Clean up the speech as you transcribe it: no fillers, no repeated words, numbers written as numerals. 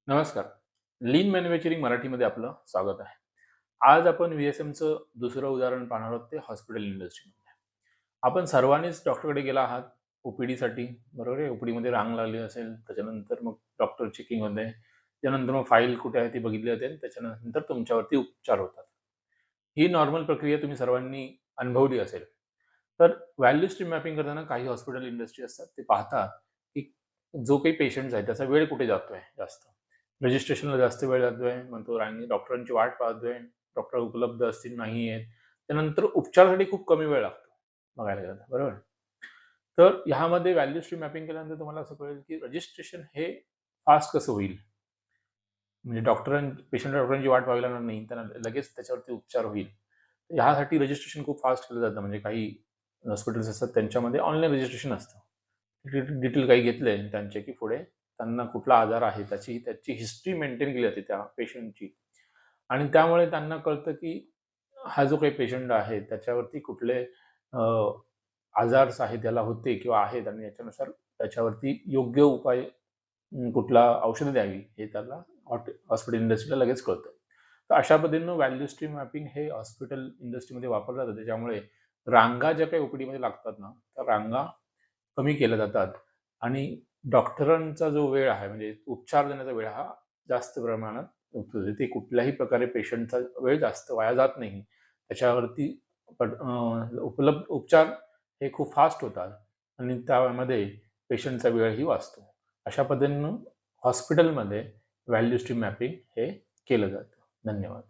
नमस्कार. लीन मॅन्युफॅक्चरिंग मराठीमध्ये आपलं स्वागत आहे. आज आपण व्ही-एस-एमचं दुसरं उदाहरण पाहणार आहोत ते हॉस्पिटल इंडस्ट्रीमध्ये. आपण सर्वांनीच डॉक्टरकडे गेला आहात ओ-पी-डीसाठी, बरोबर आहे? ओ-पी-डीमध्ये रांग लागली असेल, त्याच्यानंतर मग डॉक्टर चेकिंग होते. त्यानंतर मग फाईल कुठे आहे ती बघितली जाते आणि त्याच्यानंतर तुमच्यावरती उपचार होतात. ही नॉर्मल प्रक्रिया तुम्ही सर्वांनी अनुभवली असेल. तर व्हॅल्यू स्ट्रीम मॅपिंग करताना काही हॉस्पिटल इंडस्ट्री असतात ते पाहतात, की जो काही पेशंट्स आहे त्याचा वेळ कुठे जातोय जास्त. रजिस्ट्रेशनला जास्त वेळ जातोय, मग तो रांगी डॉक्टरांची वाट पाहतोय, डॉक्टर उपलब्ध असतील नाही आहेत. त्यानंतर उपचारासाठी खूप कमी वेळ लागतो बघायला गेलं तर, बरोबर? तर ह्यामध्ये व्हॅल्यू स्ट्रीम मॅपिंग केल्यानंतर तुम्हाला असं कळेल, की रजिस्ट्रेशन हे फास्ट कसं होईल. म्हणजे पेशंट डॉक्टरांची वाट पाहावी लागणार नाही. त्यांना लगेच त्याच्यावरती उपचार होईल. ह्यासाठी रजिस्ट्रेशन खूप फास्ट केलं जातं. म्हणजे काही हॉस्पिटल्स असतात त्यांच्यामध्ये ऑनलाईन रजिस्ट्रेशन असतं. डिटेल काही घेतले त्यांचे, की पुढे त्यांना कुठला आजार आहे त्याची हिस्ट्री मेंटेन केली जाते त्या पेशंटची. आणि त्यामुळे त्यांना कळतं, की हा जो काही पेशंट आहे त्याच्यावरती कुठले आजार आहेत त्याला होते किंवा आहेत आणि याच्यानुसार त्याच्यावरती योग्य उपाय कुठला औषधं द्यावी हे त्याला हॉस्पिटल इंडस्ट्रीला लगेच कळतं. तर अशा पद्धतीनं व्हॅल्यू स्ट्रीम मॅपिंग हे हॉस्पिटल इंडस्ट्रीमध्ये वापरलं जातं. त्याच्यामुळे रांगा ज्या काही ओ-पी-डीमध्ये लागतात ना, त्या रांगा कमी केल्या जातात आणि डॉक्टरांचा जो वेळ आहे म्हणजे उपचार देण्याचा वेळ हा जास्त प्रमाणात होतो. ते कुठल्याही प्रकारे पेशंटचा वेळ जास्त वाया जात नाही. त्याच्यावरती उपलब्ध उपचार हे खूप फास्ट होतात आणि त्यामध्ये पेशंटचा वेळही वाचतो. अशा पद्धतीनं हॉस्पिटलमध्ये व्हॅल्यू स्ट्रीम मॅपिंग हे केलं जातं. धन्यवाद.